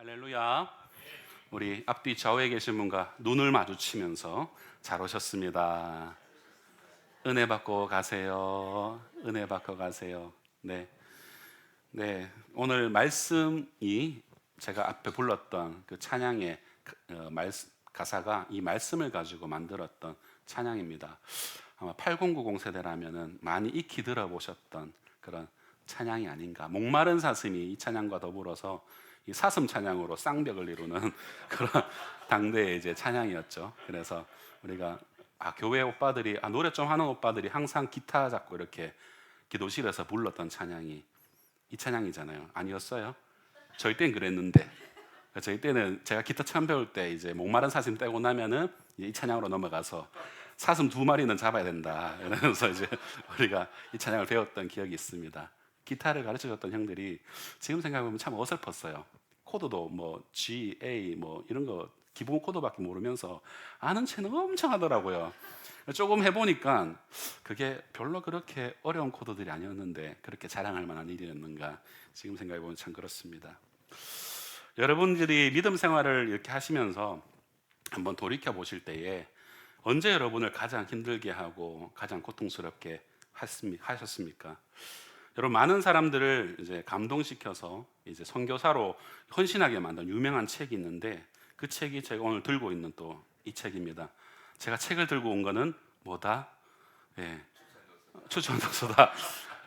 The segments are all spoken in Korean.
할렐루야. 우리 앞뒤 좌우에 계신 분과 눈을 마주치면서 잘 오셨습니다. 은혜 받고 가세요. 은혜 받고 가세요. 네. 오늘 말씀이 제가 앞에 불렀던 그 찬양의 가사가 이 말씀을 가지고 만들었던 찬양입니다. 아마 8090 세대라면은 많이 익히 들어보셨던 그런 찬양이 아닌가. 목마른 사슴이 이 찬양과 더불어서 이 사슴 찬양으로 쌍벽을 이루는 그런 당대의 이제 찬양이었죠. 그래서 우리가 교회 오빠들이 노래 좀 하는 오빠들이 항상 기타 잡고 이렇게 기도실에서 불렀던 찬양이 이 찬양이잖아요. 아니었어요? 저희 땐 그랬는데 저희 때는 제가 기타 처음 배울 때 이제 목마른 사슴 떼고 나면은 이제 이 찬양으로 넘어가서 사슴 2마리는 잡아야 된다 이러면서 이제 우리가 이 찬양을 배웠던 기억이 있습니다. 기타를 가르쳐줬던 형들이 지금 생각해보면 참 어설펐어요. 코드도 뭐 G, A 뭐 이런 거 기본 코드밖에 모르면서 아는 체는 엄청 하더라고요. 조금 해보니까 그게 별로 그렇게 어려운 코드들이 아니었는데 그렇게 자랑할 만한 일이었는가 지금 생각해보면 참 그렇습니다. 여러분들이 믿음 생활을 이렇게 하시면서 한번 돌이켜 보실 때에 언제 여러분을 가장 힘들게 하고 가장 고통스럽게 하셨습니까? 여러분 많은 사람들을 이제 감동시켜서 이제 선교사로 헌신하게 만든 유명한 책이 있는데 그 책이 제가 오늘 들고 있는 또 이 책입니다. 제가 책을 들고 온 거는 뭐다? 추천독서다.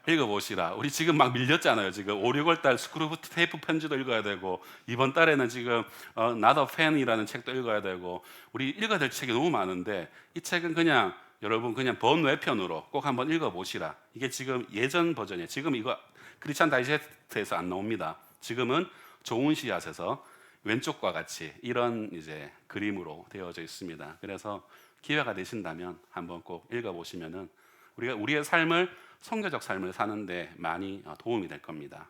읽어보시라. 우리 지금 막 밀렸잖아요. 지금 5, 6월 달 스크루브 테이프 편지도 읽어야 되고 이번 달에는 지금 Not a Fan이라는 책도 읽어야 되고 우리 읽어야 될 책이 너무 많은데 이 책은 그냥 여러분 그냥 번외편으로 꼭 한번 읽어보시라. 이게 지금 예전 버전이에요. 지금 이거 크리스찬 다이제스트에서 안 나옵니다. 지금은 좋은 씨앗에서 왼쪽과 같이 이런 이제 그림으로 되어져 있습니다. 그래서 기회가 되신다면 한번 꼭 읽어보시면은 우리가 우리의 삶을 선교적 삶을 사는데 많이 도움이 될 겁니다.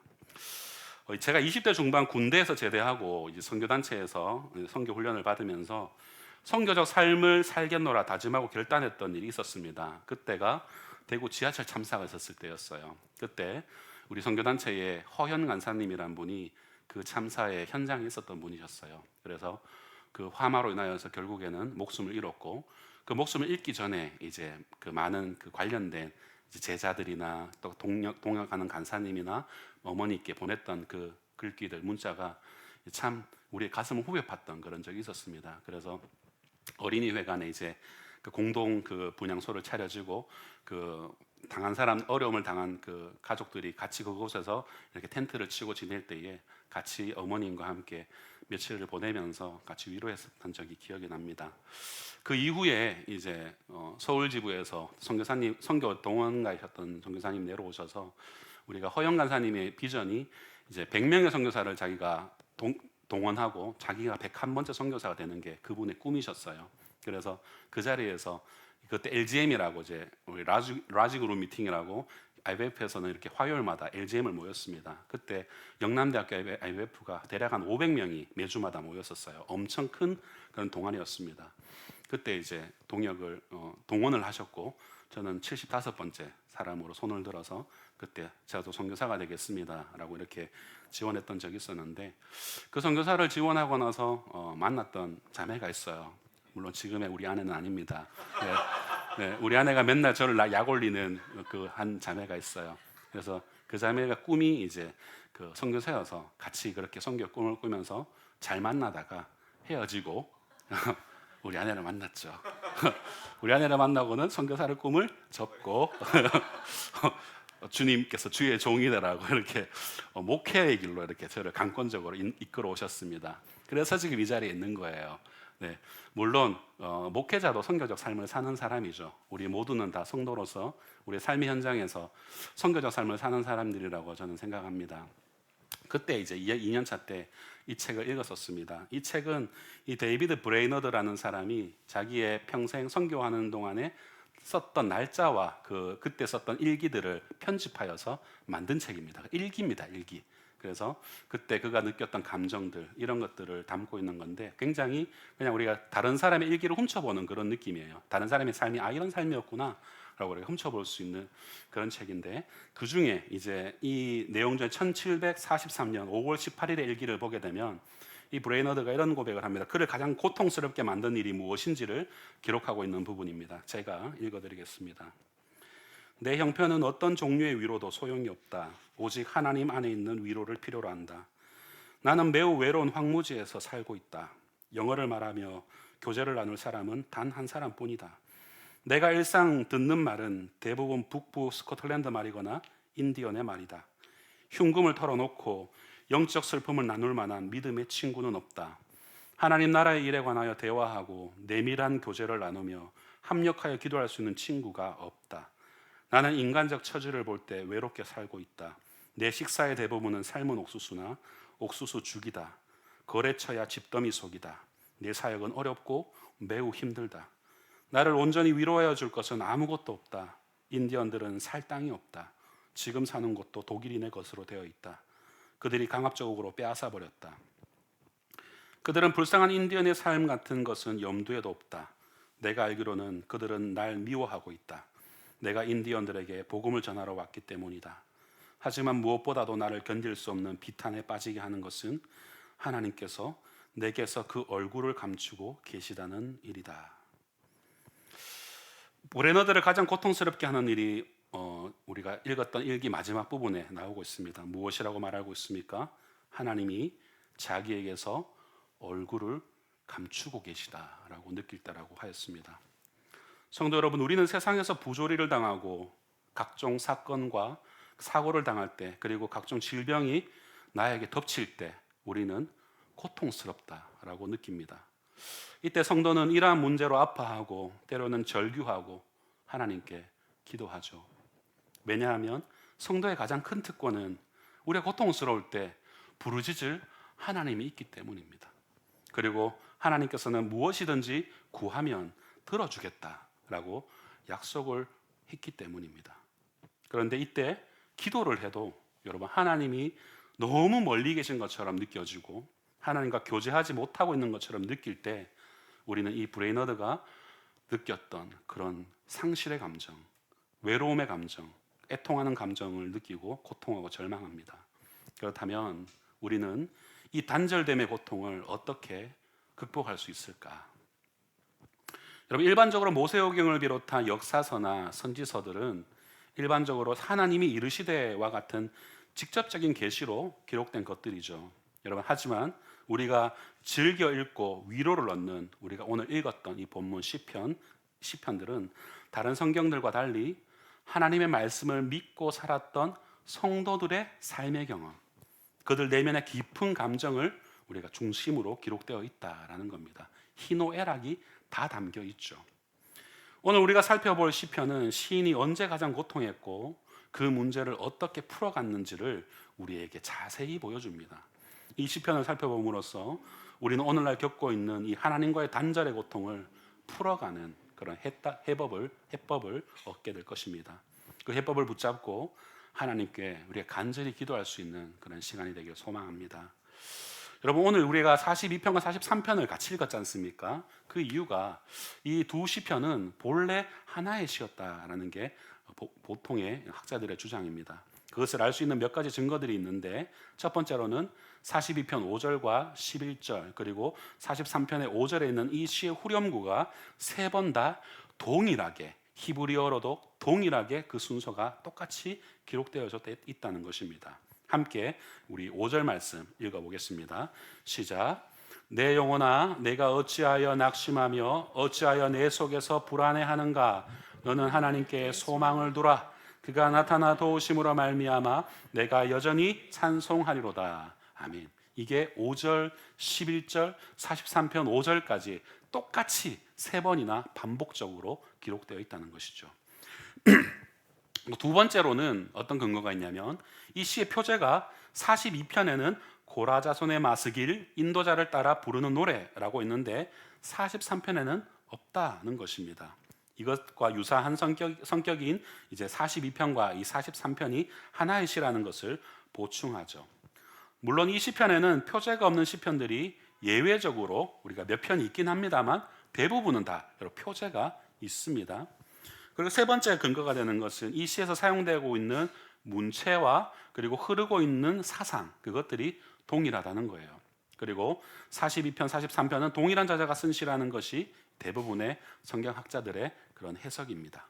제가 20대 중반 군대에서 제대하고 이제 선교단체에서 선교 훈련을 받으면서 선교적 삶을 살겠노라 다짐하고 결단했던 일이 있었습니다. 그때가 대구 지하철 참사가 있었을 때였어요. 그때 우리 선교단체의 허현 간사님이란 분이 그 참사의 현장에 있었던 분이셨어요. 그래서 그 화마로 인하여서 결국에는 목숨을 잃었고 그 목숨을 잃기 전에 이제 그 많은 그 관련된 이제 제자들이나 또 동역하는 간사님이나 어머니께 보냈던 그 글귀들 문자가 참 우리의 가슴을 후벼 팠던 그런 적이 있었습니다. 그래서 어린이회관에 이제 그 공동 그 분향소를 차려주고 그 당한 사람 어려움을 당한 그 가족들이 같이 그곳에서 이렇게 텐트를 치고 지낼 때에 같이 어머님과 함께 며칠을 보내면서 같이 위로했었던 적이 기억이 납니다. 그 이후에 이제 서울 지부에서 선교사님 선교 동원가이셨던 선교사님 내려오셔서 우리가 허영 간사님의 비전이 이제 100명의 선교사를 자기가 동원하고 자기가 101번째 선교사가 되는 게 그분의 꿈이셨어요. 그래서 그 자리에서 그때 LGM이라고 이제 우리 라지 그룹 미팅이라고 IBF에서는 이렇게 화요일마다 LGM을 모였습니다. 그때 영남대학교 IBF가 대략 한 500명이 매주마다 모였었어요. 엄청 큰 그런 동아리였습니다. 그때 이제 동원을 하셨고 저는 75번째 사람으로 손을 들어서 그때 저도 선교사가 되겠습니다라고 이렇게 지원했던 적이 있었는데 그 선교사를 지원하고 나서 만났던 자매가 있어요. 물론 지금의 우리 아내는 아닙니다. 네, 우리 아내가 맨날 저를 약 올리는 그 한 자매가 있어요. 그래서 그 자매가 꿈이 이제 그 선교사여서 같이 그렇게 선교 꿈을 꾸면서 잘 만나다가 헤어지고 우리 아내를 만났죠. 우리 아내를 만나고는 선교사를 꿈을 접고 주님께서 주의 종이 되라고 이렇게 목회의 길로 이렇게 저를 강권적으로 이끌어 오셨습니다. 그래서 지금 이 자리에 있는 거예요. 네, 물론 목회자도 선교적 삶을 사는 사람이죠. 우리 모두는 다 성도로서 우리 삶의 현장에서 선교적 삶을 사는 사람들이라고 저는 생각합니다. 그때 이제 2년차 때 이 책을 읽었었습니다. 이 책은 이 데이비드 브레이너드라는 사람이 자기의 평생 선교하는 동안에 썼던 날짜와 그때 썼던 일기들을 편집하여서 만든 책입니다. 일기입니다, 일기. 그래서 그때 그가 느꼈던 감정들 이런 것들을 담고 있는 건데 굉장히 그냥 우리가 다른 사람의 일기를 훔쳐보는 그런 느낌이에요. 다른 사람의 삶이 이런 삶이었구나 라고 우리가 훔쳐볼 수 있는 그런 책인데 그 중에 이제 이 내용 중에 1743년 5월 18일의 일기를 보게 되면 이 브레이너드가 이런 고백을 합니다. 그를 가장 고통스럽게 만든 일이 무엇인지를 기록하고 있는 부분입니다. 제가 읽어드리겠습니다. 내 형편은 어떤 종류의 위로도 소용이 없다. 오직 하나님 안에 있는 위로를 필요로 한다. 나는 매우 외로운 황무지에서 살고 있다. 영어를 말하며 교제를 나눌 사람은 단 한 사람뿐이다. 내가 일상 듣는 말은 대부분 북부 스코틀랜드 말이거나 인디언의 말이다. 흉금을 털어놓고 영적 슬픔을 나눌 만한 믿음의 친구는 없다. 하나님 나라의 일에 관하여 대화하고 내밀한 교제를 나누며 합력하여 기도할 수 있는 친구가 없다. 나는 인간적 처지를 볼 때 외롭게 살고 있다. 내 식사의 대부분은 삶은 옥수수나 옥수수 죽이다. 거래처야 집더미 속이다. 내 사역은 어렵고 매우 힘들다. 나를 온전히 위로하여 줄 것은 아무것도 없다. 인디언들은 살 땅이 없다. 지금 사는 곳도 독일인의 것으로 되어 있다. 그들이 강압적으로 빼앗아 버렸다. 그들은 불쌍한 인디언의 삶 같은 것은 염두에도 없다. 내가 알기로는 그들은 날 미워하고 있다. 내가 인디언들에게 복음을 전하러 왔기 때문이다. 하지만 무엇보다도 나를 견딜 수 없는 비탄에 빠지게 하는 것은 하나님께서 내게서 그 얼굴을 감추고 계시다는 일이다. 브레너드를 가장 고통스럽게 하는 일이 우리가 읽었던 일기 마지막 부분에 나오고 있습니다. 무엇이라고 말하고 있습니까? 하나님이 자기에게서 얼굴을 감추고 계시다라고 느낄 때라고 하였습니다. 성도 여러분, 우리는 세상에서 부조리를 당하고 각종 사건과 사고를 당할 때, 그리고 각종 질병이 나에게 덮칠 때 우리는 고통스럽다라고 느낍니다. 이때 성도는 이러한 문제로 아파하고 때로는 절규하고 하나님께 기도하죠. 왜냐하면 성도의 가장 큰 특권은 우리가 고통스러울 때 부르짖을 하나님이 있기 때문입니다. 그리고 하나님께서는 무엇이든지 구하면 들어주겠다라고 약속을 했기 때문입니다. 그런데 이때 기도를 해도 여러분, 하나님이 너무 멀리 계신 것처럼 느껴지고 하나님과 교제하지 못하고 있는 것처럼 느낄 때 우리는 이 브레이너드가 느꼈던 그런 상실의 감정, 외로움의 감정, 애통하는 감정을 느끼고 고통하고 절망합니다. 그렇다면 우리는 이 단절됨의 고통을 어떻게 극복할 수 있을까? 여러분, 일반적으로 모세오경을 비롯한 역사서나 선지서들은 일반적으로 하나님이 이르시되와 같은 직접적인 계시로 기록된 것들이죠. 여러분, 하지만 우리가 즐겨 읽고 위로를 얻는 우리가 오늘 읽었던 이 본문 시편들은 다른 성경들과 달리 하나님의 말씀을 믿고 살았던 성도들의 삶의 경험, 그들 내면의 깊은 감정을 우리가 중심으로 기록되어 있다라는 겁니다. 희노애락이 다 담겨 있죠. 오늘 우리가 살펴볼 시편은 시인이 언제 가장 고통했고 그 문제를 어떻게 풀어갔는지를 우리에게 자세히 보여줍니다. 이 시편을 살펴봄으로써 우리는 오늘날 겪고 있는 이 하나님과의 단절의 고통을 풀어가는 그런 해법을 얻게 될 것입니다. 그 해법을 붙잡고 하나님께 우리가 간절히 기도할 수 있는 그런 시간이 되길 소망합니다. 여러분, 오늘 우리가 42편과 43편을 같이 읽었지 않습니까? 그 이유가 이 두 시편은 본래 하나의 시였다라는 게 보통의 학자들의 주장입니다. 그것을 알 수 있는 몇 가지 증거들이 있는데, 첫 번째로는 42편 5절과 11절 그리고 43편의 5절에 있는 이 시의 후렴구가 세 번 다 동일하게, 히브리어로도 동일하게 그 순서가 똑같이 기록되어져 있다는 것입니다. 함께 우리 5절 말씀 읽어보겠습니다. 시작. 내 영혼아, 내가 어찌하여 낙심하며 어찌하여 내 속에서 불안해하는가? 너는 하나님께 소망을 두라. 그가 나타나 도우심으로 말미암아 내가 여전히 찬송하리로다. 아멘. 이게 5절, 11절, 43편 5절까지 똑같이 세 번이나 반복적으로 기록되어 있다는 것이죠. 두 번째로는 어떤 근거가 있냐면 이 시의 표제가 42편에는 고라자손의 마스길 인도자를 따라 부르는 노래라고 있는데 43편에는 없다는 것입니다. 이것과 유사한 성격인 이제 42편과 이 43편이 하나의 시라는 것을 보충하죠. 물론 이 시편에는 표제가 없는 시편들이 예외적으로 우리가 몇 편이 있긴 합니다만 대부분은 다 표제가 있습니다. 그리고 세 번째 근거가 되는 것은 이 시에서 사용되고 있는 문체와 그리고 흐르고 있는 사상, 그것들이 동일하다는 거예요. 그리고 42편, 43편은 동일한 저자가 쓴 시라는 것이 대부분의 성경학자들의 그런 해석입니다.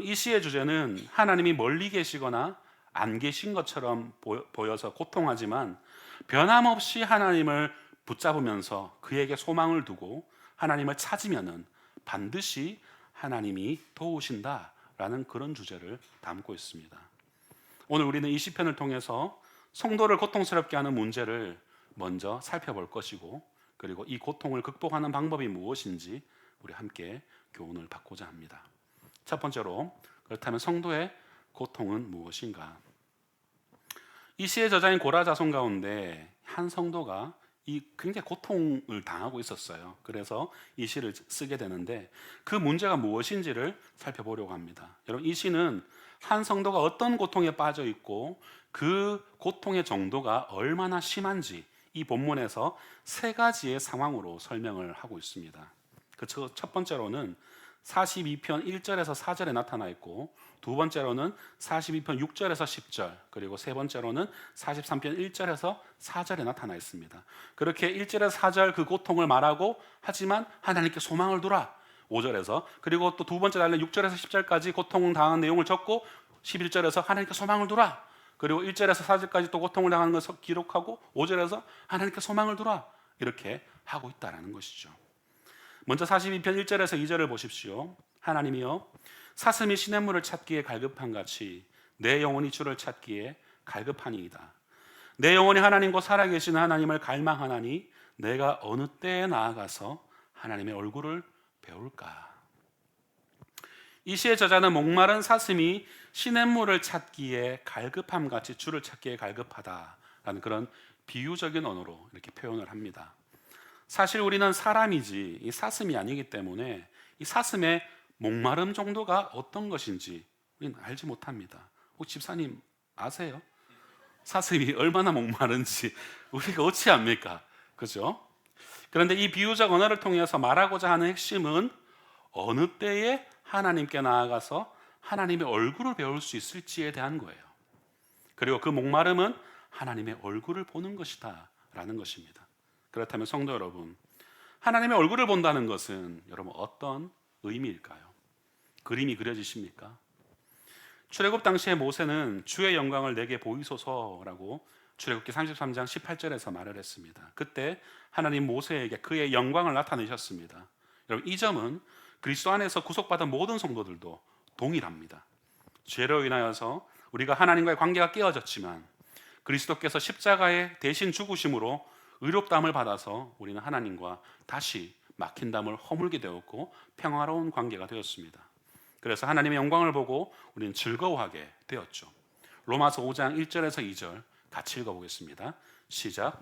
이 시의 주제는 하나님이 멀리 계시거나 안 계신 것처럼 보여서 고통하지만 변함없이 하나님을 붙잡으면서 그에게 소망을 두고 하나님을 찾으면은 반드시 하나님이 도우신다라는 그런 주제를 담고 있습니다. 오늘 우리는 이 시편을 통해서 성도를 고통스럽게 하는 문제를 먼저 살펴볼 것이고, 그리고 이 고통을 극복하는 방법이 무엇인지 우리 함께 교훈을 받고자 합니다. 첫 번째로, 그렇다면 성도의 고통은 무엇인가? 이 시의 저자인 고라 자손 가운데 한 성도가 이 굉장히 고통을 당하고 있었어요. 그래서 이 시를 쓰게 되는데 그 문제가 무엇인지를 살펴보려고 합니다. 여러분, 이 시는 한 성도가 어떤 고통에 빠져 있고 그 고통의 정도가 얼마나 심한지 이 본문에서 세 가지의 상황으로 설명을 하고 있습니다. 그 첫 번째로는 42편 1절에서 4절에 나타나 있고, 두 번째로는 42편 6절에서 10절, 그리고 세 번째로는 43편 1절에서 4절에 나타나 있습니다. 그렇게 1절에서 4절 그 고통을 말하고, 하지만 하나님께 소망을 두라 5절에서, 그리고 또 두 번째 달린 6절에서 10절까지 고통을 당한 내용을 적고 11절에서 하나님께 소망을 두라, 그리고 1절에서 4절까지 또 고통을 당하는 것을 기록하고 5절에서 하나님께 소망을 두라, 이렇게 하고 있다는 것이죠. 먼저 42편 1절에서 2절을 보십시오. 하나님이여, 사슴이 시냇물을 찾기에 갈급한 같이 내 영혼이 주를 찾기에 갈급하니이다. 내 영혼이 하나님과 살아계신 하나님을 갈망하나니 내가 어느 때에 나아가서 하나님의 얼굴을 배울까? 이 시의 저자는 목마른 사슴이 시냇물을 찾기에 갈급함 같이 주를 찾기에 갈급하다라는 그런 비유적인 언어로 이렇게 표현을 합니다. 사실 우리는 사람이지 이 사슴이 아니기 때문에 이 사슴의 목마름 정도가 어떤 것인지 우리는 알지 못합니다. 혹시 집사님 아세요? 사슴이 얼마나 목마른지 우리가 어찌 압니까? 그죠? 그런데 이 비유적 언어를 통해서 말하고자 하는 핵심은 어느 때에 하나님께 나아가서 하나님의 얼굴을 배울 수 있을지에 대한 거예요. 그리고 그 목마름은 하나님의 얼굴을 보는 것이다 라는 것입니다. 그렇다면 성도 여러분, 하나님의 얼굴을 본다는 것은 여러분 어떤 의미일까요? 그림이 그려지십니까? 출애굽 당시에 모세는 주의 영광을 내게 보이소서라고 출애굽기 33장 18절에서 말을 했습니다. 그때 하나님 모세에게 그의 영광을 나타내셨습니다. 여러분, 이 점은 그리스도 안에서 구속받은 모든 성도들도 동일합니다. 죄로 인하여서 우리가 하나님과의 관계가 깨어졌지만 그리스도께서 십자가에 대신 죽으심으로 의롭다함을 받아서 우리는 하나님과 다시 막힌 담을 허물게 되었고 평화로운 관계가 되었습니다. 그래서 하나님의 영광을 보고 우리는 즐거워하게 되었죠. 로마서 5장 1절에서 2절 같이 읽어보겠습니다. 시작.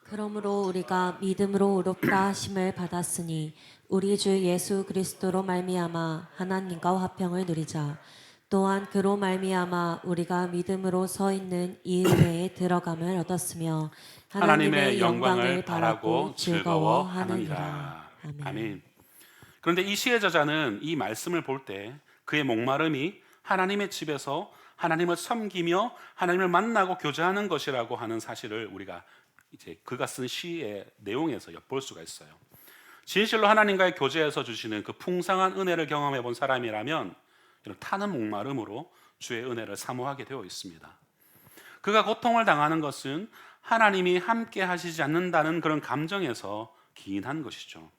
그러므로 우리가 믿음으로 의롭다 하심을 받았으니 우리 주 예수 그리스도로 말미암아 하나님과 화평을 누리자. 또한 그로 말미암아 우리가 믿음으로 서 있는 이 은혜에 들어감을 얻었으며 하나님의 영광을 바라고 즐거워하느니라. 아멘. 그런데 이 시의 저자는 이 말씀을 볼 때 그의 목마름이 하나님의 집에서 하나님을 섬기며 하나님을 만나고 교제하는 것이라고 하는 사실을 우리가 이제 그가 쓴 시의 내용에서 엿볼 수가 있어요. 진실로 하나님과의 교제에서 주시는 그 풍성한 은혜를 경험해 본 사람이라면 이런 타는 목마름으로 주의 은혜를 사모하게 되어 있습니다. 그가 고통을 당하는 것은 하나님이 함께 하시지 않는다는 그런 감정에서 기인한 것이죠.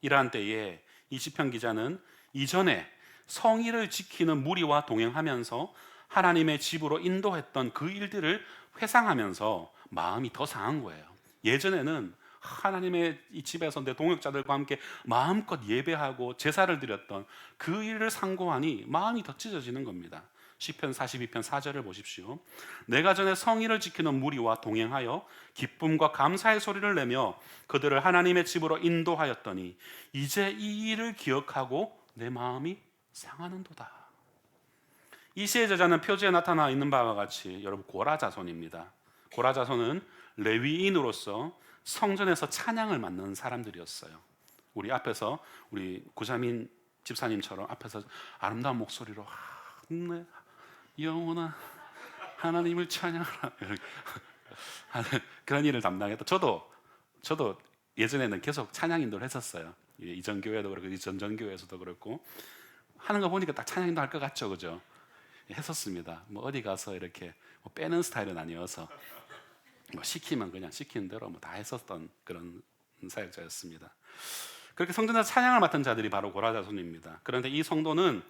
이러한 때에 이 시편 기자는 이전에 성의를 지키는 무리와 동행하면서 하나님의 집으로 인도했던 그 일들을 회상하면서 마음이 더 상한 거예요. 예전에는 하나님의 이 집에서 내 동역자들과 함께 마음껏 예배하고 제사를 드렸던 그 일을 상고하니 마음이 더 찢어지는 겁니다. 시편 42편 4절을 보십시오. 내가 전에 성의를 지키는 무리와 동행하여 기쁨과 감사의 소리를 내며 그들을 하나님의 집으로 인도하였더니 이제 이 일을 기억하고 내 마음이 상하는도다. 이 시의 저자는 표지에 나타나 있는 바와 같이 여러분 고라 자손입니다. 고라 자손은 레위인으로서 성전에서 찬양을 맡는 사람들이었어요. 우리 앞에서 우리 구자민 집사님처럼 앞에서 아름다운 목소리로 네, 영혼아 하나님을 찬양하라 그런 일을 담당했다. 저도 저도 예전에는 계속 찬양 인도를 했었어요. 이전 교회도 그렇고 이전 교회에서도 그렇고 하는 거 보니까 딱 찬양 인도 할 것 같죠, 그죠? 했었습니다. 뭐 어디 가서 이렇게 뭐 빼는 스타일은 아니어서 뭐 시키면 그냥 시키는 대로 뭐 다 했었던 그런 사역자였습니다. 그렇게 성전에서 찬양을 맡은 자들이 바로 고라자손입니다. 그런데 이 성도는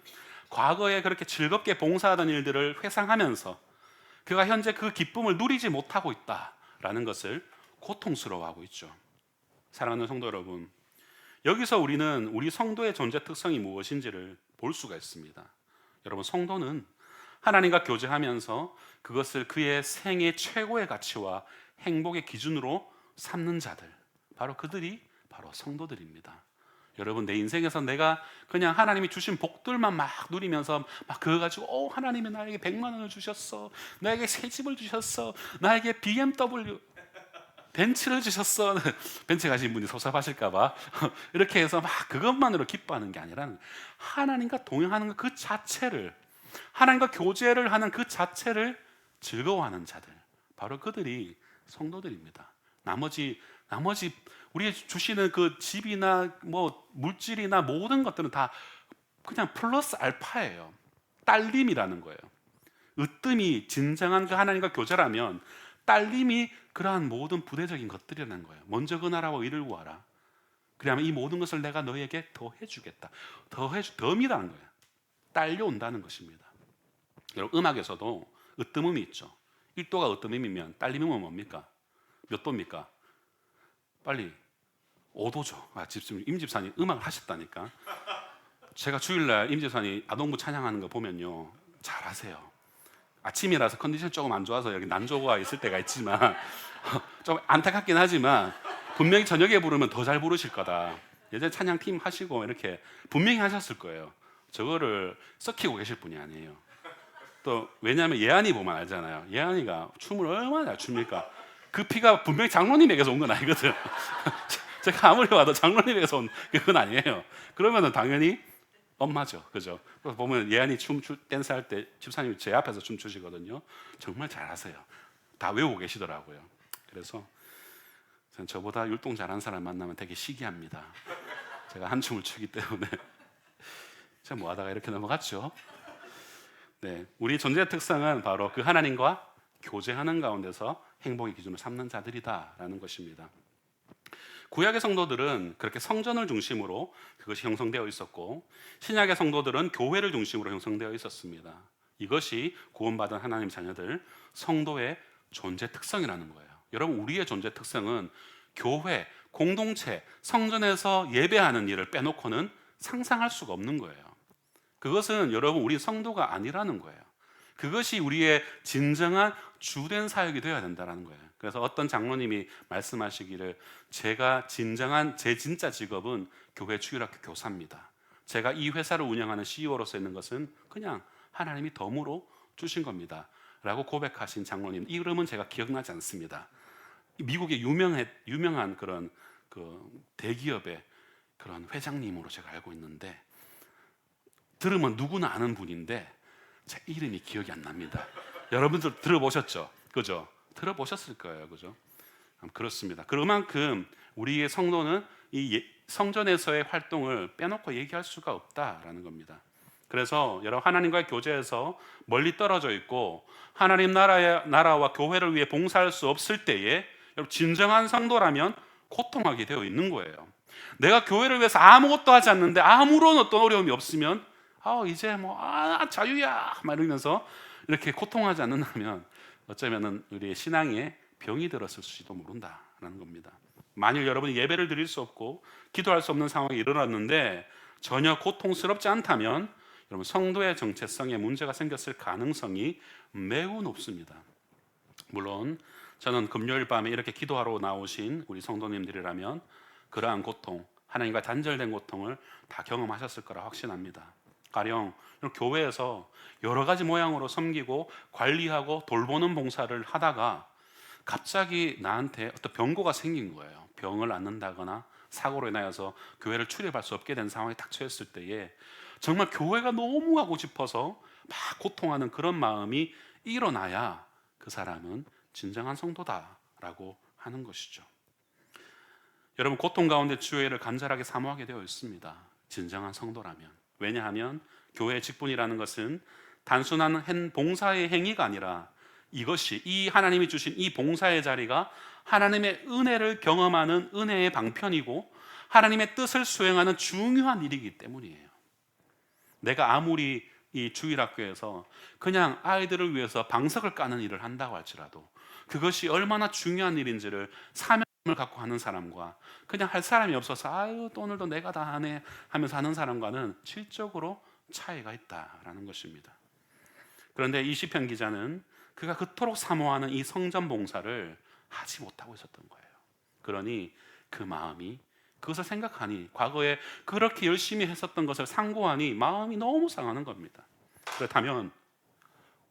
과거에 그렇게 즐겁게 봉사하던 일들을 회상하면서 그가 현재 그 기쁨을 누리지 못하고 있다라는 것을 고통스러워하고 있죠. 사랑하는 성도 여러분, 여기서 우리는 우리 성도의 존재 특성이 무엇인지를 볼 수가 있습니다. 여러분, 성도는 하나님과 교제하면서 그것을 그의 생애 최고의 가치와 행복의 기준으로 삼는 자들, 바로 그들이 바로 성도들입니다. 여러분, 내 인생에서 내가 그냥 하나님이 주신 복들만 막 누리면서 막 그거 가지고 하나님이 나에게 100만 원을 주셨어, 나에게 새 집을 주셨어, 나에게 BMW 벤츠를 주셨어. 벤츠 가신 분이 섭섭하실까봐 이렇게 해서 막 그것만으로 기뻐하는 게 아니라 하나님과 동행하는 것 그 자체를, 하나님과 교제를 하는 그 자체를 즐거워하는 자들, 바로 그들이 성도들입니다. 나머지 우리 주시는 그 집이나 뭐 물질이나 모든 것들은 다 그냥 플러스 알파예요. 딸림이라는 거예요. 으뜸이 진정한 그 하나님과 교제라면 딸림이 그러한 모든 부대적인 것들이라는 거예요. 먼저 그 나라와 의를 구하라. 그러면 이 모든 것을 내가 너에게 더 해주겠다. 덤이라는 거예요. 딸려온다는 것입니다. 여러분, 음악에서도 으뜸음이 있죠. 1도가 으뜸음이면 딸림음은 뭡니까? 몇 도입니까? 빨리 5도죠. 지금 임 집사님 음악을 하셨다니까. 제가 주일날 임 집사님 아동부 찬양하는 거 보면요, 잘하세요. 아침이라서 컨디션 조금 안 좋아서 여기 난조가 있을 때가 있지만 좀 안타깝긴 하지만 분명히 저녁에 부르면 더 잘 부르실 거다. 예전에 찬양팀 하시고 이렇게 분명히 하셨을 거예요. 저거를 썩히고 계실 분이 아니에요. 또 왜냐하면 예한이 보면 알잖아요. 예한이가 춤을 얼마나 잘 춥니까? 그 피가 분명히 장로님에게서 온 건 아니거든. 제가 아무리 봐도 장로님에게서 온 그건 아니에요. 그러면은 당연히 엄마죠, 그죠? 그래서 보면 예한이 댄스 할 때 집사님이 제 앞에서 춤 추시거든요. 정말 잘하세요. 다 외우고 계시더라고요. 그래서 전 저보다 율동 잘하는 사람 만나면 되게 시기합니다. 제가 한 춤을 추기 때문에. 제가 뭐 하다가 이렇게 넘어갔죠. 네, 우리 존재의 특성은 바로 그 하나님과 교제하는 가운데서 행복의 기준을 삼는 자들이다라는 것입니다. 구약의 성도들은 그렇게 성전을 중심으로 그것이 형성되어 있었고, 신약의 성도들은 교회를 중심으로 형성되어 있었습니다. 이것이 구원받은 하나님 자녀들 성도의 존재 특성이라는 거예요. 여러분, 우리의 존재 특성은 교회, 공동체, 성전에서 예배하는 일을 빼놓고는 상상할 수가 없는 거예요. 그것은 여러분, 우리 성도가 아니라는 거예요. 그것이 우리의 진정한 주된 사역이 되어야 된다는 거예요. 그래서 어떤 장로님이 말씀하시기를, 제가 진정한 제 진짜 직업은 교회 주일학교 교사입니다. 제가 이 회사를 운영하는 CEO로서 있는 것은 그냥 하나님이 덤으로 주신 겁니다 라고 고백하신 장로님, 이 이름은 제가 기억나지 않습니다. 미국의 유명한 그런 대기업의 그런 회장님으로 제가 알고 있는데, 들으면 누구나 아는 분인데 제 이름이 기억이 안 납니다. 여러분들 들어보셨죠? 그죠? 들어보셨을 거예요. 그죠? 그렇습니다. 그만큼 우리의 성도는 이 성전에서의 활동을 빼놓고 얘기할 수가 없다라는 겁니다. 그래서 여러분, 하나님과의 교제에서 멀리 떨어져 있고 하나님 나라와 교회를 위해 봉사할 수 없을 때에 여러분, 진정한 성도라면 고통하게 되어 있는 거예요. 내가 교회를 위해서 아무것도 하지 않는데 아무런 어떤 어려움이 없으면 이제 자유야 막 이러면서 이렇게 고통하지 않는다면 어쩌면은 우리의 신앙에 병이 들었을지도 모른다라는 겁니다. 만일 여러분이 예배를 드릴 수 없고 기도할 수 없는 상황이 일어났는데 전혀 고통스럽지 않다면 여러분, 성도의 정체성에 문제가 생겼을 가능성이 매우 높습니다. 물론 저는 금요일 밤에 이렇게 기도하러 나오신 우리 성도님들이라면 그러한 고통, 하나님과 단절된 고통을 다 경험하셨을 거라 확신합니다. 가령 교회에서 여러 가지 모양으로 섬기고 관리하고 돌보는 봉사를 하다가 갑자기 나한테 어떤 병고가 생긴 거예요. 병을 앓는다거나 사고로 인하여서 교회를 출입할 수 없게 된 상황에 닥쳐있을 때에 정말 교회가 너무 가고 싶어서 막 고통하는 그런 마음이 일어나야 그 사람은 진정한 성도다라고 하는 것이죠. 여러분 고통 가운데 주의 일을 간절하게 사모하게 되어 있습니다. 진정한 성도라면. 왜냐하면 교회의 직분이라는 것은 단순한 봉사의 행위가 아니라 이것이 이 하나님이 주신 이 봉사의 자리가 하나님의 은혜를 경험하는 은혜의 방편이고 하나님의 뜻을 수행하는 중요한 일이기 때문이에요. 내가 아무리 이 주일학교에서 그냥 아이들을 위해서 방석을 까는 일을 한다고 할지라도 그것이 얼마나 중요한 일인지를 사명을 갖고 하는 사람과 그냥 할 사람이 없어서 아유 또 오늘도 내가 다 하네 하면서 하는 사람과는 질적으로 차이가 있다라는 것입니다. 그런데 이 시편 기자는 그가 그토록 사모하는 이 성전 봉사를 하지 못하고 있었던 거예요. 그러니 그 마음이 그것을 생각하니 과거에 그렇게 열심히 했었던 것을 상고하니 마음이 너무 상하는 겁니다. 그렇다면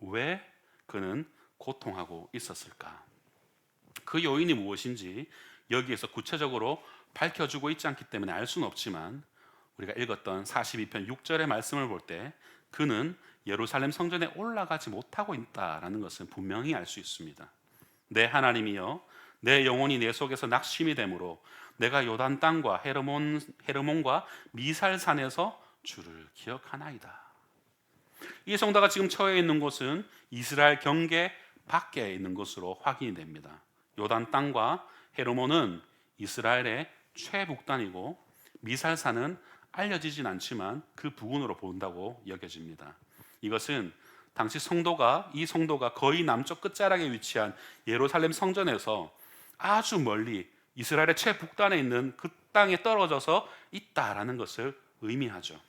왜 그는 고통하고 있었을까? 그 요인이 무엇인지 여기에서 구체적으로 밝혀주고 있지 않기 때문에 알 수는 없지만 우리가 읽었던 42편 6절의 말씀을 볼 때 그는 예루살렘 성전에 올라가지 못하고 있다라는 것은 분명히 알 수 있습니다. 내 하나님이여 내 영혼이 내 속에서 낙심이 되므로 내가 요단 땅과 헤르몬과 미살산에서 주를 기억하나이다. 이 성도가 지금 처해 있는 곳은 이스라엘 경계 밖에 있는 것으로 확인이 됩니다. 요단 땅과 헤르몬은 이스라엘의 최북단이고 미살산은 알려지진 않지만 그 부근으로 본다고 여겨집니다. 이것은 당시 이 성도가 거의 남쪽 끝자락에 위치한 예루살렘 성전에서 아주 멀리 이스라엘의 최북단에 있는 그 땅에 떨어져서 있다라는 것을 의미하죠.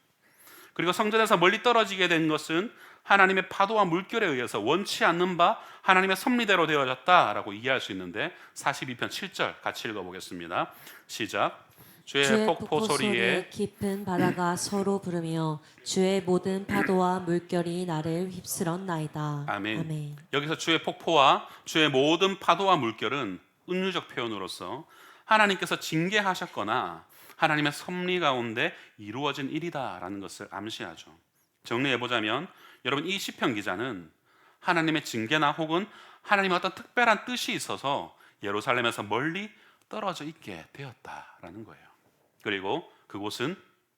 그리고 성전에서 멀리 떨어지게 된 것은 하나님의 파도와 물결에 의해서 원치 않는 바 하나님의 섭리대로 되어졌다라고 이해할 수 있는데 42편 7절 같이 읽어보겠습니다. 시작. 주의 폭포 소리에 깊은 바다가 서로 부르며 주의 모든 파도와 물결이 나를 휩쓸었나이다. 아멘. 여기서 주의 폭포와 주의 모든 파도와 물결은 은유적 표현으로서 하나님께서 징계하셨거나 하나님의 섭리 가운데 이루어진 일이다라는 것을 암시하죠. 정리해보자면 여러분 이 시편 기자는 하나님의 징계나 혹은 하나님의 어떤 특별한 뜻이 있어서 예루살렘에서 멀리 떨어져 있게 되었다라는 거예요. 그리고 그곳은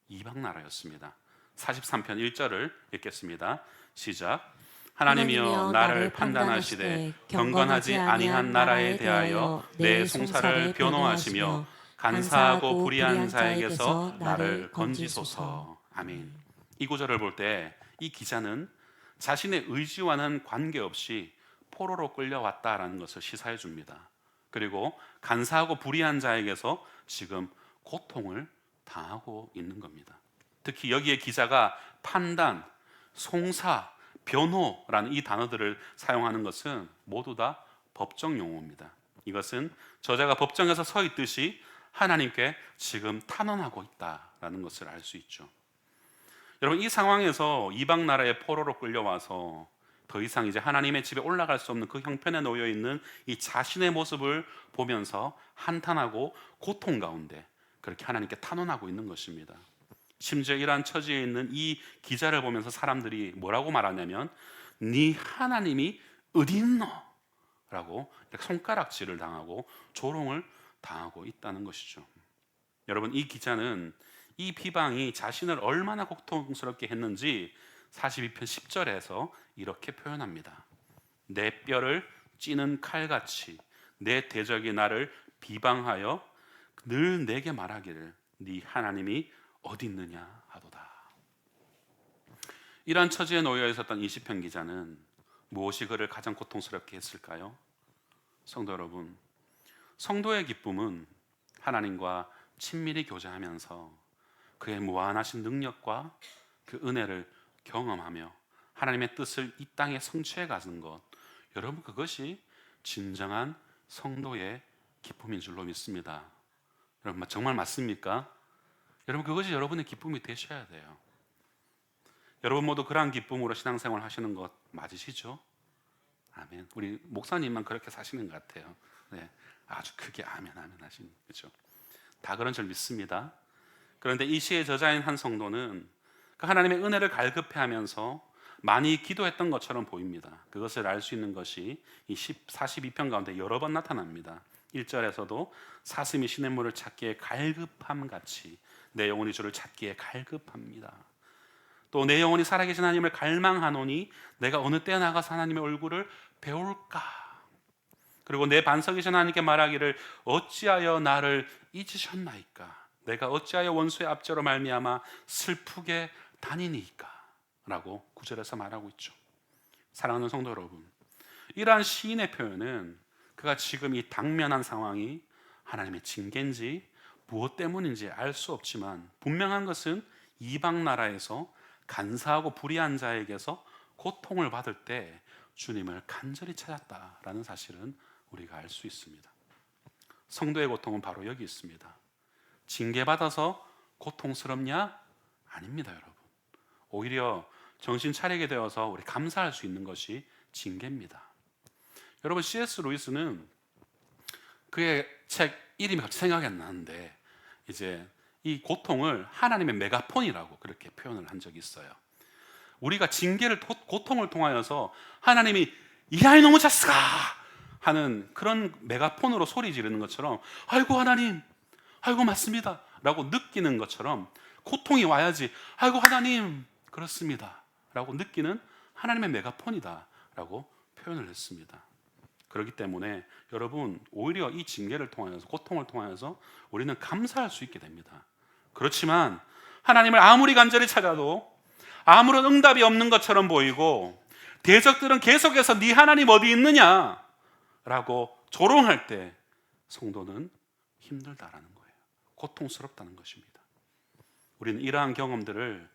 이방 나라였습니다. 43편 1절을 읽겠습니다. 시작. 하나님이여 나를 판단하시되 경건하지 아니한 나라에 대하여 내 송사를 변호하시며 간사하고 불의한 자에게서 나를 건지소서. 아멘. 이 구절을 볼 때 이 기자는 자신의 의지와는 관계없이 포로로 끌려왔다라는 것을 시사해 줍니다. 그리고 간사하고 불의한 자에게서 지금 고통을 당하고 있는 겁니다. 특히 여기에 기자가 판단, 송사, 변호라는 이 단어들을 사용하는 것은 모두 다 법정 용어입니다. 이것은 저자가 법정에서 서 있듯이 하나님께 지금 탄원하고 있다라는 것을 알 수 있죠. 여러분 이 상황에서 이방 나라의 포로로 끌려와서 더 이상 이제 하나님의 집에 올라갈 수 없는 그 형편에 놓여 있는 이 자신의 모습을 보면서 한탄하고 고통 가운데 그렇게 하나님께 탄원하고 있는 것입니다. 심지어 이러한 처지에 있는 이 기자를 보면서 사람들이 뭐라고 말하냐면 네 하나님이 어디 있노? 라고 이렇게 손가락질을 당하고 조롱을 당하고 있다는 것이죠. 여러분 이 기자는 이 비방이 자신을 얼마나 고통스럽게 했는지 42편 10절에서 이렇게 표현합니다. 내 뼈를 찌는 칼같이 내 대적이 나를 비방하여 늘 내게 말하기를 네 하나님이 어디 있느냐 하도다. 이러한 처지에 놓여 있었던 이 시편 기자는 무엇이 그를 가장 고통스럽게 했을까요? 성도 여러분, 성도의 기쁨은 하나님과 친밀히 교제하면서 그의 무한하신 능력과 그 은혜를 경험하며 하나님의 뜻을 이 땅에 성취해 가는 것, 여러분 그것이 진정한 성도의 기쁨인 줄로 믿습니다. 여러분 정말 맞습니까? 여러분 그것이 여러분의 기쁨이 되셔야 돼요. 여러분 모두 그러한 기쁨으로 신앙생활 하시는 것 맞으시죠? 아멘. 우리 목사님만 그렇게 사시는 것 같아요. 네, 아주 크게 아멘 아멘 하시는 거죠. 다 그런 줄 믿습니다. 그런데 이 시의 저자인 한 성도는 그 하나님의 은혜를 갈급해하면서 많이 기도했던 것처럼 보입니다. 그것을 알 수 있는 것이 이 42편 가운데 여러 번 나타납니다. 1절에서도 사슴이 시냇물을 찾기에 갈급함 같이 내 영혼이 주를 찾기에 갈급합니다. 또 내 영혼이 살아계신 하나님을 갈망하노니 내가 어느 때 나가서 하나님의 얼굴을 배울까. 그리고 내 반석이신 하나님께 말하기를 어찌하여 나를 잊으셨나이까. 내가 어찌하여 원수의 압제로 말미암아 슬프게 다니니까 라고 9절에서 말하고 있죠. 사랑하는 성도 여러분, 이러한 시인의 표현은 그가 지금 이 당면한 상황이 하나님의 징계인지 무엇 때문인지 알 수 없지만 분명한 것은 이방 나라에서 간사하고 불의한 자에게서 고통을 받을 때 주님을 간절히 찾았다라는 사실은 우리가 알 수 있습니다. 성도의 고통은 바로 여기 있습니다. 징계받아서 고통스럽냐? 아닙니다, 여러분. 오히려 정신 차리게 되어서 우리 감사할 수 있는 것이 징계입니다. 여러분, C.S. 루이스는 그의 책 이름이 갑자기 생각이 안 나는데 이제 이 고통을 하나님의 메가폰이라고 그렇게 표현을 한 적이 있어요. 우리가 징계를 고통을 통하여서 하나님이 이라이 너무 자스가 하는 그런 메가폰으로 소리 지르는 것처럼 아이고 하나님, 아이고 맞습니다 라고 느끼는 것처럼 고통이 와야지 아이고 하나님 그렇습니다 라고 느끼는 하나님의 메가폰이다 라고 표현을 했습니다. 그렇기 때문에 여러분, 오히려 이 징계를 통하여서 고통을 통하여서 우리는 감사할 수 있게 됩니다. 그렇지만 하나님을 아무리 간절히 찾아도 아무런 응답이 없는 것처럼 보이고 대적들은 계속해서 네 하나님 어디 있느냐 라고 조롱할 때 성도는 힘들다라는 거예요. 고통스럽다는 것입니다. 우리는 이러한 경험들을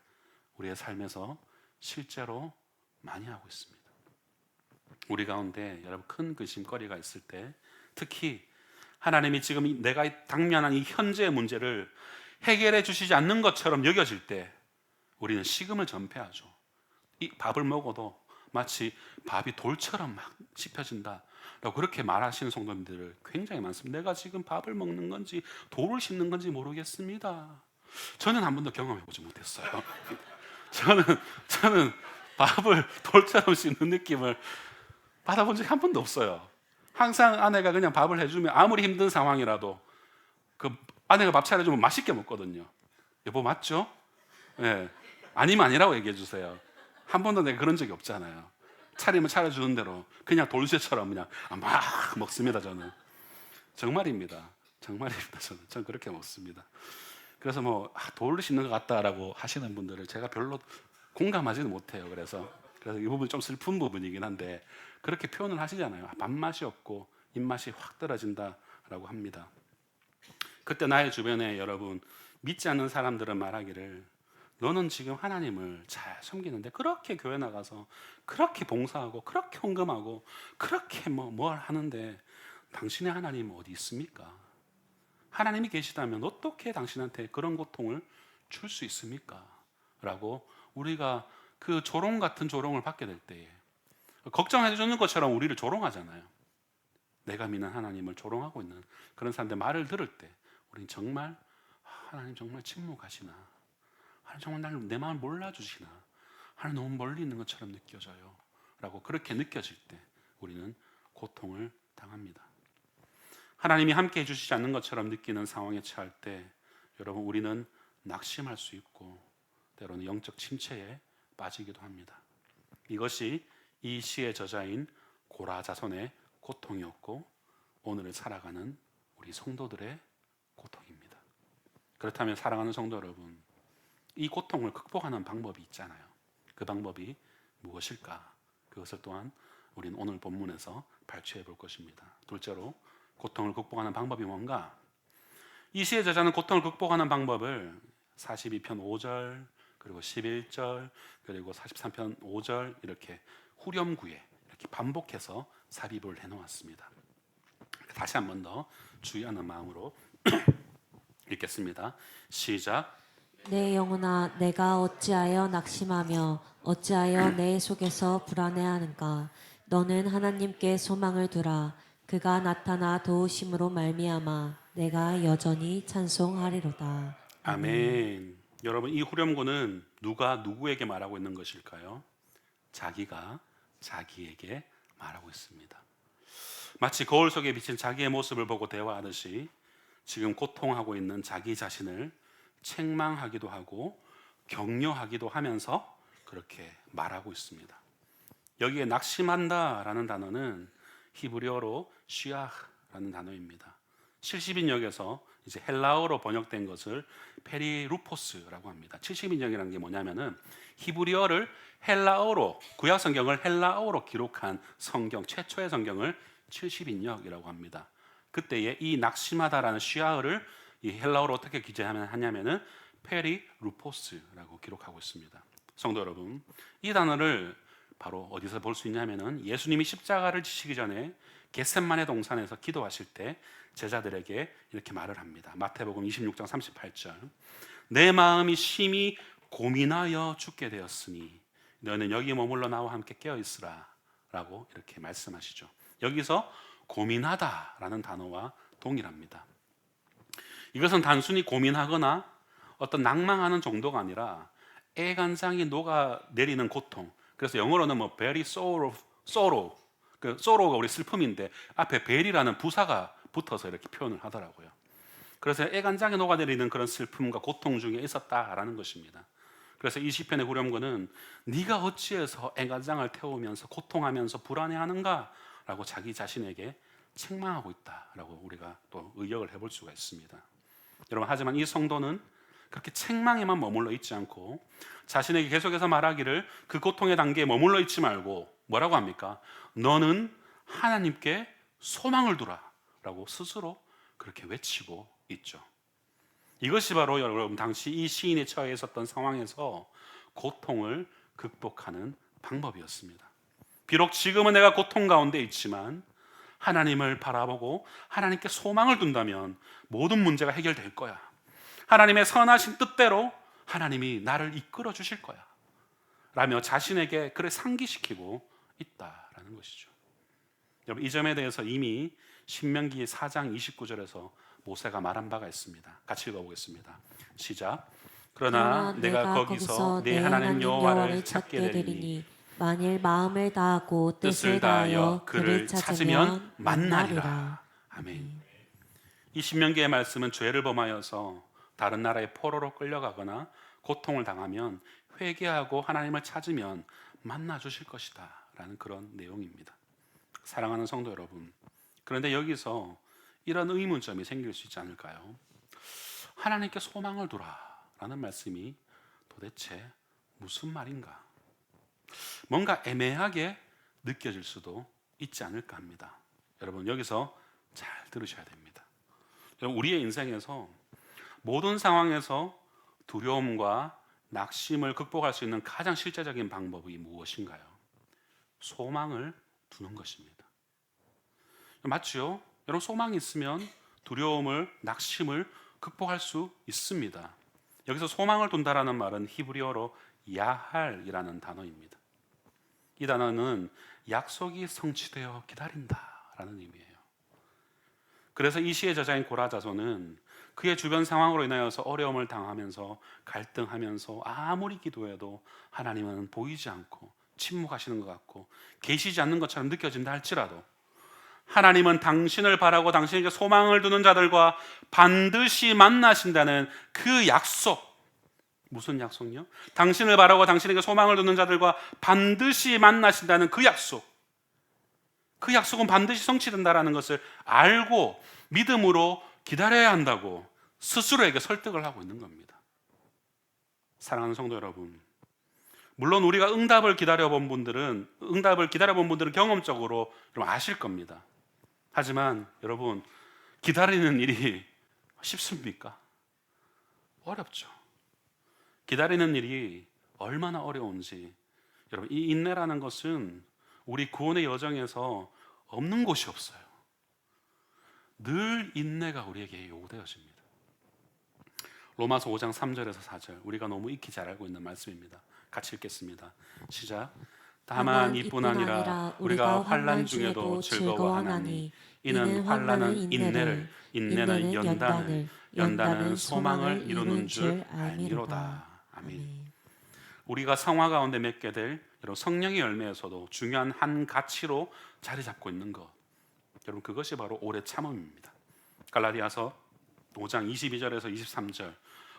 우리의 삶에서 실제로 많이 하고 있습니다. 우리 가운데 여러분 큰 근심거리가 있을 때 특히 하나님이 지금 내가 당면한 이 현재의 문제를 해결해 주시지 않는 것처럼 여겨질 때 우리는 식음을 전폐하죠. 이 밥을 먹어도 마치 밥이 돌처럼 막 씹혀진다 라고 그렇게 말하시는 성도님들 굉장히 많습니다. 내가 지금 밥을 먹는 건지 돌을 씹는 건지 모르겠습니다. 저는 한 번도 경험해 보지 못했어요. 저는 밥을 돌처럼 씹는 느낌을 받아본 적이 한 번도 없어요. 항상 아내가 그냥 밥을 해주면 아무리 힘든 상황이라도 그 아내가 밥 차려주면 맛있게 먹거든요. 여보 맞죠? 네. 아니면 아니라고 얘기해 주세요. 한 번도 내가 그런 적이 없잖아요. 차리면 차려주는 대로 그냥 돌쇠처럼 그냥 막 먹습니다. 저는 정말입니다. 정말입니다. 저는 그렇게 먹습니다. 그래서 뭐 돌을 씹는 것 같다라고 하시는 분들을 제가 별로 공감하지는 못해요. 그래서 이 부분이 좀 슬픈 부분이긴 한데 그렇게 표현을 하시잖아요. 밥맛이 없고 입맛이 확 떨어진다라고 합니다. 그때 나의 주변에 여러분 믿지 않는 사람들은 말하기를 너는 지금 하나님을 잘 섬기는데 그렇게 교회 나가서 그렇게 봉사하고 그렇게 헌금하고 그렇게 뭘 하는데 당신의 하나님은 어디 있습니까? 하나님이 계시다면 어떻게 당신한테 그런 고통을 줄 수 있습니까? 라고 우리가 그 조롱 같은 조롱을 받게 될 때에 걱정해 주는 것처럼 우리를 조롱하잖아요. 내가 믿는 하나님을 조롱하고 있는 그런 사람들 말을 들을 때 우리는 정말 하나님 정말 침묵하시나, 하나님 정말 내 마음을 몰라주시나, 하나님 너무 멀리 있는 것처럼 느껴져요 라고 그렇게 느껴질 때 우리는 고통을 당합니다. 하나님이 함께 해주시지 않는 것처럼 느끼는 상황에 처할 때 여러분 우리는 낙심할 수 있고 때로는 영적 침체에 빠지기도 합니다. 이것이 이 시의 저자인 고라 자손의 고통이었고 오늘을 살아가는 우리 성도들의 고통입니다. 그렇다면 사랑하는 성도 여러분, 이 고통을 극복하는 방법이 있잖아요. 그 방법이 무엇일까? 그것을 또한 우리는 오늘 본문에서 발췌해 볼 것입니다. 둘째로 고통을 극복하는 방법이 뭔가? 이 시의 저자는 고통을 극복하는 방법을 42편 5절 그리고 11절 그리고 43편 5절 이렇게 후렴구에 이렇게 반복해서 삽입을 해놓았습니다. 다시 한 번 더 주의하는 마음으로 읽겠습니다. 시작. 내 영혼아 내가 어찌하여 낙심하며 어찌하여 내 속에서 불안해하는가. 너는 하나님께 소망을 두라. 그가 나타나 도우심으로 말미암아 내가 여전히 찬송하리로다. 아멘. 여러분 이 후렴구는 누가 누구에게 말하고 있는 것일까요? 자기가 자기에게 말하고 있습니다. 마치 거울 속에 비친 자기의 모습을 보고 대화하듯이 지금 고통하고 있는 자기 자신을 책망하기도 하고 격려하기도 하면서 그렇게 말하고 있습니다. 여기에 낙심한다라는 단어는 히브리어로 쉬아라는 단어입니다. 70인역에서 이제 헬라어로 번역된 것을 페리루포스라고 합니다. 70인역이라는 게 뭐냐면은 히브리어를 헬라어로, 구약 성경을 헬라어로 기록한 성경, 최초의 성경을 70인역이라고 합니다. 그때에 이 낙심하다라는 쉬아를 이 헬라어로 어떻게 기재하냐면은 페리루포스라고 기록하고 있습니다. 성도 여러분, 이 단어를 바로 어디서 볼 수 있냐면은 예수님이 십자가를 지시기 전에 겟셋마네 동산에서 기도하실 때 제자들에게 이렇게 말을 합니다. 마태복음 26장 38절. 내 마음이 심히 고민하여 죽게 되었으니 너는 여기 머물러 나와 함께 깨어 있으라 라고 이렇게 말씀하시죠. 여기서 고민하다라는 단어와 동일합니다. 이것은 단순히 고민하거나 어떤 낭망하는 정도가 아니라 애간장이 녹아내리는 고통. 그래서 영어로는 뭐 very sorrow, 그 sorrow가 우리 슬픔인데 앞에 벨이라는 부사가 붙어서 이렇게 표현을 하더라고요. 그래서 애간장이 녹아내리는 그런 슬픔과 고통 중에 있었다라는 것입니다. 그래서 이 시편의 후렴구는 네가 어찌해서 애간장을 태우면서 고통하면서 불안해하는가 라고 자기 자신에게 책망하고 있다라고 우리가 또 의역을 해볼 수가 있습니다. 여러분, 하지만 이 성도는 그렇게 책망에만 머물러 있지 않고 자신에게 계속해서 말하기를 그 고통의 단계에 머물러 있지 말고 뭐라고 합니까? 너는 하나님께 소망을 두라 라고 스스로 그렇게 외치고 있죠. 이것이 바로 여러분 당시 이 시인이 처해 있었던 상황에서 고통을 극복하는 방법이었습니다. 비록 지금은 내가 고통 가운데 있지만 하나님을 바라보고 하나님께 소망을 둔다면 모든 문제가 해결될 거야. 하나님의 선하신 뜻대로 하나님이 나를 이끌어 주실 거야 라며 자신에게 그를 상기시키고 있다라는 것이죠. 여러분, 이 점에 대해서 이미 신명기 4장 29절에서 모세가 말한 바가 있습니다. 같이 읽어보겠습니다. 시작. 그러나 내가 거기서 내 하나님 여호와를 찾게 되리니 만일 마음을 다하고 뜻을 다하여 그를 찾으면 만나리라. 아멘. 이 신명기의 말씀은 죄를 범하여서 다른 나라의 포로로 끌려가거나 고통을 당하면 회개하고 하나님을 찾으면 만나 주실 것이다 라는 그런 내용입니다. 사랑하는 성도 여러분, 그런데 여기서 이런 의문점이 생길 수 있지 않을까요? 하나님께 소망을 두라 라는 말씀이 도대체 무슨 말인가? 뭔가 애매하게 느껴질 수도 있지 않을까 합니다. 여러분, 여기서 잘 들으셔야 됩니다. 여러분, 우리의 인생에서 모든 상황에서 두려움과 낙심을 극복할 수 있는 가장 실제적인 방법이 무엇인가요? 소망을 두는 것입니다. 맞죠? 여러분, 소망이 있으면 두려움을, 낙심을 극복할 수 있습니다. 여기서 소망을 둔다라는 말은 히브리어로 야할이라는 단어입니다. 이 단어는 약속이 성취되어 기다린다라는 의미예요. 그래서 이 시의 저자인 고라자손은 그의 주변 상황으로 인하여서 어려움을 당하면서 갈등하면서 아무리 기도해도 하나님은 보이지 않고 침묵하시는 것 같고 계시지 않는 것처럼 느껴진다 할지라도 하나님은 당신을 바라고 당신에게 소망을 두는 자들과 반드시 만나신다는 그 약속. 무슨 약속요? 당신을 바라고 당신에게 소망을 두는 자들과 반드시 만나신다는 그 약속. 그 약속은 반드시 성취된다라는 것을 알고 믿음으로 기다려야 한다고 스스로에게 설득을 하고 있는 겁니다. 사랑하는 성도 여러분, 물론 우리가 응답을 기다려본 분들은 경험적으로 좀 아실 겁니다. 하지만 여러분, 기다리는 일이 쉽습니까? 어렵죠. 기다리는 일이 얼마나 어려운지, 여러분, 이 인내라는 것은 우리 구원의 여정에서 없는 곳이 없어요. 늘 인내가 우리에게 요구되어집니다. 로마서 5장 3절에서 4절, 우리가 너무 익히 잘 알고 있는 말씀입니다. 같이 읽겠습니다. 시작. 다만 이뿐 아니라 우리가 환난 중에도 즐거워하나니 이는 환난은 인내를, 인내는 연단을, 연단은 소망을 이루는 줄 알미로다. 아멘. 우리가 성화 가운데 맺게 될 여러분 성령의 열매에서도 중요한 한 가치로 자리 잡고 있는 것, 여러분 그것이 바로 오래 참음입니다. 갈라디아서 5장 22절에서 23절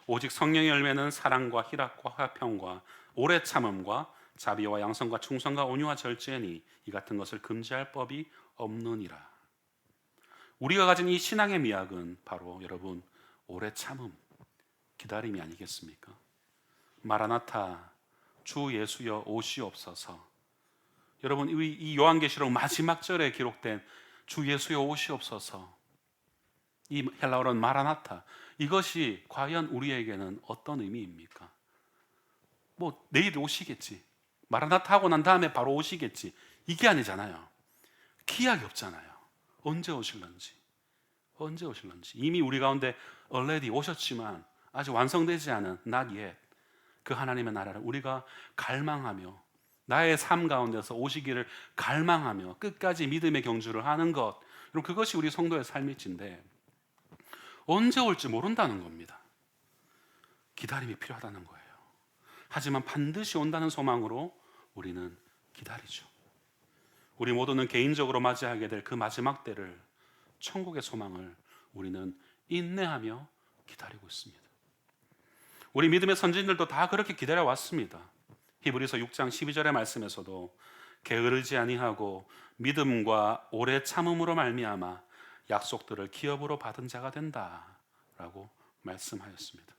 오직 성령의 열매는 사랑과 희락과 화평과 오래 참음과 자비와 양선과 충성과 온유와 절제니 이 같은 것을 금지할 법이 없느니라. 우리가 가진 이 신앙의 미학은 바로 여러분 오래 참음, 기다림이 아니겠습니까? 마라나타, 주 예수여 오시옵소서. 여러분 이 요한계시록 마지막 절에 기록된 주 예수여 오시옵소서, 이 헬라어로는 마라나타, 이것이 과연 우리에게는 어떤 의미입니까? 뭐 내일 오시겠지, 마라나타 하고 난 다음에 바로 오시겠지, 이게 아니잖아요. 기약이 없잖아요. 언제 오실런지 이미 우리 가운데 already 오셨지만 아직 완성되지 않은 not yet 그 하나님의 나라를 우리가 갈망하며 나의 삶 가운데서 오시기를 갈망하며 끝까지 믿음의 경주를 하는 것, 여러분 그것이 우리 성도의 삶일진데 언제 올지 모른다는 겁니다. 기다림이 필요하다는 거예요. 하지만 반드시 온다는 소망으로 우리는 기다리죠. 우리 모두는 개인적으로 맞이하게 될 그 마지막 때를, 천국의 소망을 우리는 인내하며 기다리고 있습니다. 우리 믿음의 선진들도 다 그렇게 기다려왔습니다. 히브리서 6장 12절의 말씀에서도 게으르지 아니하고 믿음과 오래 참음으로 말미암아 약속들을 기업으로 받은 자가 된다라고 말씀하였습니다.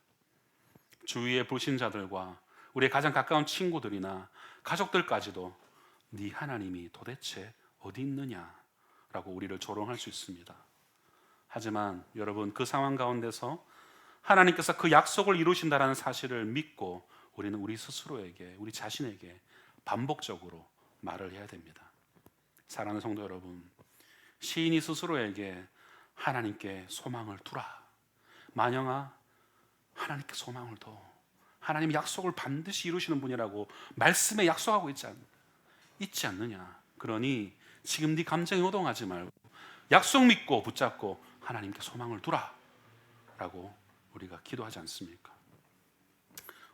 주위의 불신자들과 우리의 가장 가까운 친구들이나 가족들까지도 네 하나님이 도대체 어디 있느냐라고 우리를 조롱할 수 있습니다. 하지만 여러분 그 상황 가운데서 하나님께서 그 약속을 이루신다는 사실을 믿고 우리는 우리 스스로에게, 우리 자신에게 반복적으로 말을 해야 됩니다. 사랑하는 성도 여러분, 시인이 스스로에게 하나님께 소망을 두라. 만영아, 하나님께 소망을 둬. 하나님 약속을 반드시 이루시는 분이라고 말씀에 약속하고 있지 않느냐. 그러니 지금 네 감정에 호동하지 말고 약속 믿고 붙잡고 하나님께 소망을 두라 라고 우리가 기도하지 않습니까?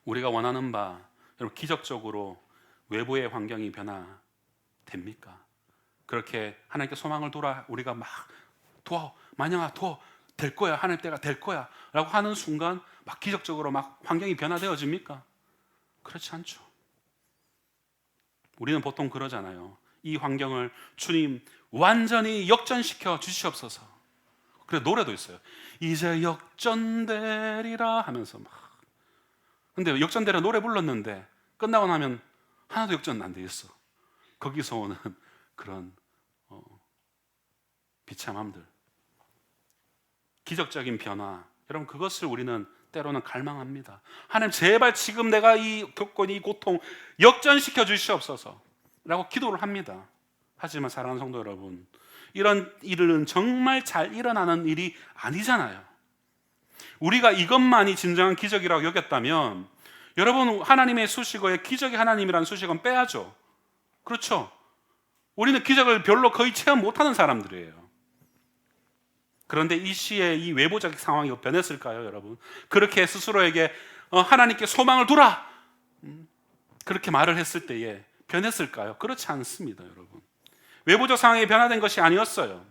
우리가 원하는 바, 여러분 기적적으로 외부의 환경이 변화됩니까? 그렇게 하나님께 소망을 두라, 우리가 막 도와, 만영아 도와, 될 거야, 하나님 때가 될 거야 라고 하는 순간 막 기적적으로 막 환경이 변화되어집니까? 그렇지 않죠. 우리는 보통 그러잖아요. 이 환경을 주님 완전히 역전시켜 주시옵소서. 그래 노래도 있어요. 이제 역전되리라 하면서 막. 근데 역전되라 노래 불렀는데 끝나고 나면 하나도 역전 안 돼 있어. 거기서 오는 그런 비참함들, 기적적인 변화, 여러분 그것을 우리는 때로는 갈망합니다. 하나님 제발 지금 내가 겪고 있는 이 고통 역전시켜 주시옵소서 라고 기도를 합니다. 하지만 사랑하는 성도 여러분, 이런 일은 정말 잘 일어나는 일이 아니잖아요. 우리가 이것만이 진정한 기적이라고 여겼다면 여러분 하나님의 수식어에 기적의 하나님이라는 수식어는 빼야죠. 그렇죠? 우리는 기적을 별로 거의 체험 못하는 사람들이에요. 그런데 이 시의 이 외부적 상황이 변했을까요, 여러분? 그렇게 스스로에게 하나님께 소망을 두라 그렇게 말을 했을 때에 변했을까요? 그렇지 않습니다, 여러분. 외부적 상황이 변화된 것이 아니었어요.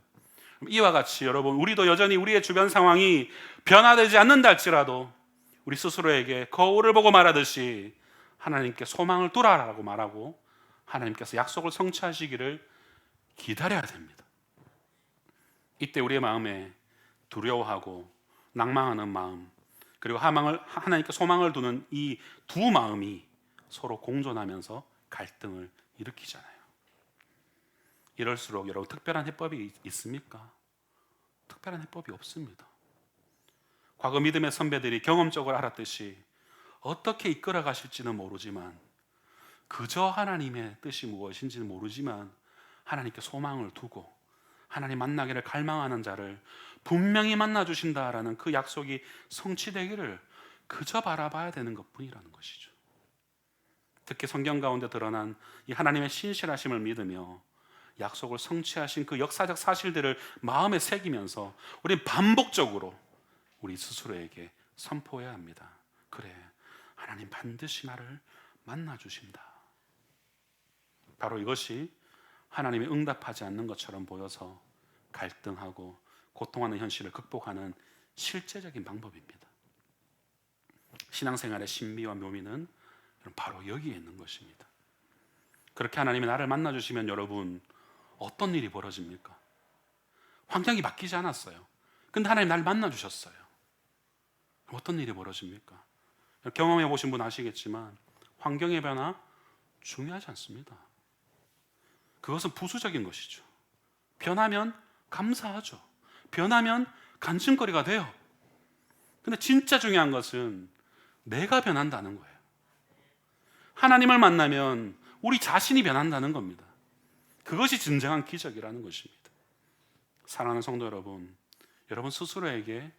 이와 같이 여러분 우리도 여전히 우리의 주변 상황이 변화되지 않는다 할지라도 우리 스스로에게 거울을 보고 말하듯이 하나님께 소망을 두라라고 말하고 하나님께서 약속을 성취하시기를 기다려야 됩니다. 이때 우리의 마음에 두려워하고 낭망하는 마음, 그리고 하나님께 소망을 두는 이 두 마음이 서로 공존하면서 갈등을 일으키잖아요. 이럴수록 여러분 특별한 해법이 있습니까? 특별한 해법이 없습니다. 과거 믿음의 선배들이 경험적으로 알았듯이 어떻게 이끌어 가실지는 모르지만, 그저 하나님의 뜻이 무엇인지는 모르지만 하나님께 소망을 두고 하나님 만나기를 갈망하는 자를 분명히 만나 주신다라는 그 약속이 성취되기를 그저 바라봐야 되는 것뿐이라는 것이죠. 특히 성경 가운데 드러난 이 하나님의 신실하심을 믿으며 약속을 성취하신 그 역사적 사실들을 마음에 새기면서 우리는 반복적으로 우리 스스로에게 선포해야 합니다. 그래, 하나님 반드시 나를 만나 주신다. 바로 이것이 하나님이 응답하지 않는 것처럼 보여서 갈등하고 고통하는 현실을 극복하는 실제적인 방법입니다. 신앙생활의 신비와 묘미는 바로 여기에 있는 것입니다. 그렇게 하나님이 나를 만나주시면 여러분 어떤 일이 벌어집니까? 환경이 바뀌지 않았어요. 근데 하나님 나를 만나주셨어요. 어떤 일이 벌어집니까? 경험해 보신 분 아시겠지만 환경의 변화 중요하지 않습니다. 그것은 부수적인 것이죠. 변하면 감사하죠. 변하면 간증거리가 돼요. 근데 진짜 중요한 것은 내가 변한다는 거예요. 하나님을 만나면 우리 자신이 변한다는 겁니다. 그것이 진정한 기적이라는 것입니다. 사랑하는 성도 여러분, 여러분 스스로에게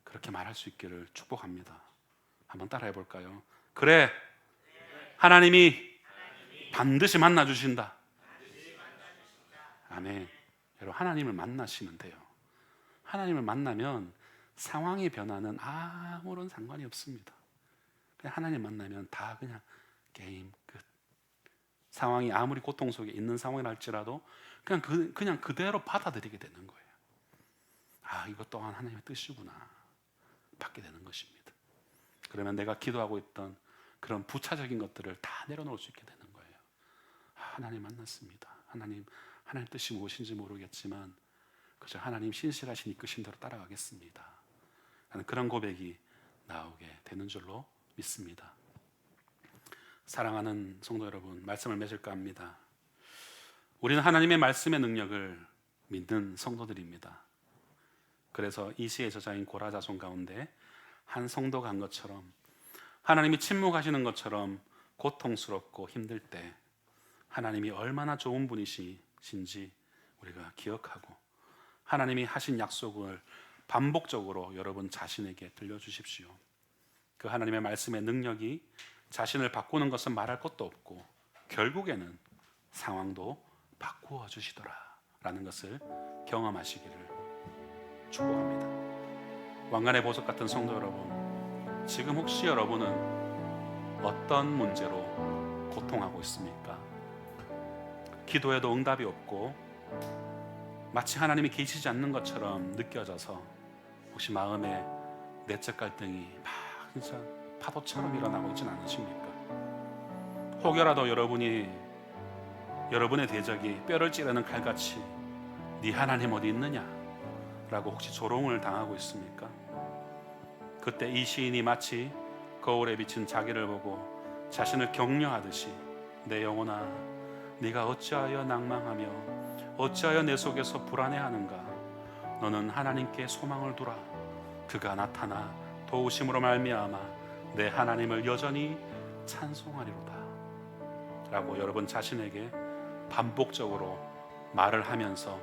그렇게 말할 수 있기를 축복합니다. 한번 따라해 볼까요? 그래, 하나님이 반드시 만나주신다. 아멘. 여러분 하나님을 만나시면 돼요. 하나님을 만나면 상황의 변화는 아무런 상관이 없습니다. 그냥 하나님 만나면 다 그냥 게임 끝. 상황이 아무리 고통 속에 있는 상황이라 할지라도 그냥 그대로 받아들이게 되는 거예요. 아, 이것 또한 하나님의 뜻이구나 받게 되는 것입니다. 그러면 내가 기도하고 있던 그런 부차적인 것들을 다 내려놓을 수 있게 되는 거예요. 아, 하나님 만났습니다. 하나님 뜻이 무엇인지 모르겠지만 그저 하나님 신실하신 이끄신 대로 따라가겠습니다 하는 그런 고백이 나오게 되는 줄로 믿습니다. 사랑하는 성도 여러분, 말씀을 맺을까 합니다. 우리는 하나님의 말씀의 능력을 믿는 성도들입니다. 그래서 이 시의 저자인 고라자손 가운데 한 성도가 한 것처럼 하나님이 침묵하시는 것처럼 고통스럽고 힘들 때 하나님이 얼마나 좋은 분이신지 우리가 기억하고 하나님이 하신 약속을 반복적으로 여러분 자신에게 들려주십시오. 그 하나님의 말씀의 능력이 자신을 바꾸는 것은 말할 것도 없고 결국에는 상황도 바꾸어 주시더라 라는 것을 경험하시기를 축복합니다. 왕관의 보석 같은 성도 여러분, 지금 혹시 여러분은 어떤 문제로 고통하고 있습니까? 기도해도 응답이 없고 마치 하나님이 계시지 않는 것처럼 느껴져서 혹시 마음에 내적 갈등이 막 진짜 파도처럼 일어나고 있지는 않으십니까? 혹여라도 여러분의 대적이 뼈를 찌르는 칼같이 네 하나님 어디 있느냐 라고 혹시 조롱을 당하고 있습니까? 그때 이 시인이 마치 거울에 비친 자기를 보고 자신을 격려하듯이 내 영혼아 네가 어찌하여 낭망하며 어찌하여 내 속에서 불안해하는가? 너는 하나님께 소망을 두라. 그가 나타나 도우심으로 말미암아 내 하나님을 여전히 찬송하리로다 라고 여러분 자신에게 반복적으로 말을 하면서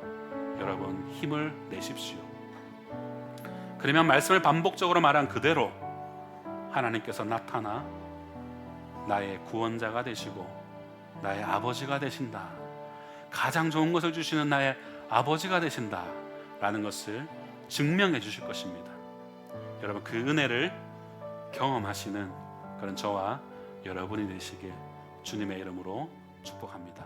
여러분 힘을 내십시오. 그러면 말씀을 반복적으로 말한 그대로 하나님께서 나타나 나의 구원자가 되시고 나의 아버지가 되신다, 가장 좋은 것을 주시는 나의 아버지가 되신다 라는 것을 증명해 주실 것입니다. 여러분 그 은혜를 경험하시는 그런 저와 여러분이 되시길 주님의 이름으로 축복합니다.